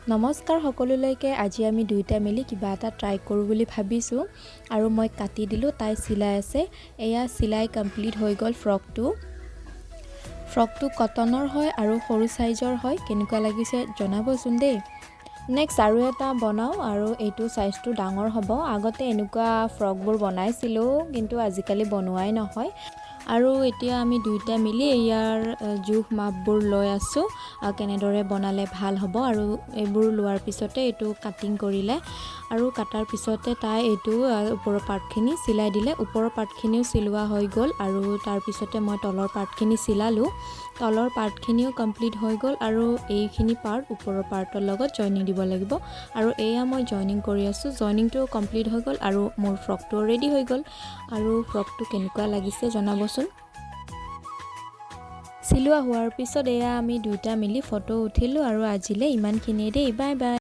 নমস্কাৰ সকলোলৈকে আজি আমি দুইটা মিলি কিবা এটা ট্ৰাই কৰোঁ বুলি ভাবিছোঁ আৰু মই কাটি দিলোঁ তাই চিলাই আছে এয়া চিলাই কমপ্লিট হৈ গ'ল ফ্ৰকটো কটনৰ হয় আৰু সৰু সাইজৰ হয় কেনেকুৱা লাগিছে জনাবচোন দেই নেক্সট আৰু এটা বনাওঁ আৰু এইটো সাইজটো ডাঙৰ হ'ব আগতে এনেকুৱা ফ্ৰকবোৰ বনাইছিলোঁ কিন্তু আজিকালি বনোৱাই নহয় আৰু এতিয়া আমি দুইটা মিলি ইয়াৰ জোখ মাপবোৰ লৈ আছো কেনেদৰে বনালে ভাল হ'ব আৰু এইবোৰ লোৱাৰ পিছতে এইটো কাটিং কৰিলে আৰু কাটাৰ পিছতে তাই এইটো ওপৰৰ পাৰ্টখিনি চিলাই দিলে ওপৰৰ পাৰ্টখিনিও চিলোৱা হৈ গ'ল আৰু তাৰ পিছতে মই তলৰ পাৰ্টখিনি চিলালোঁ তলৰ পাৰ্টখিনিও কমপ্লিট হৈ গ'ল আৰু এইখিনি পাৰ্ট ওপৰৰ পাৰ্টৰ লগত জইনিং দিব লাগিব আৰু এয়া মই জইনিং কৰি আছোঁ জইনিংটো কমপ্লিট হৈ গ'ল আৰু মোৰ ফ্ৰকটো ৰেডি হৈ গ'ল আৰু ফ্ৰকটো কেনেকুৱা লাগিছে জনাবচোন চিলোৱা হোৱাৰ পিছত এয়া আমি দুইটা মিলি ফটো উঠিলোঁ আৰু আজিলৈ ইমানখিনিয়ে দেই বাই বাই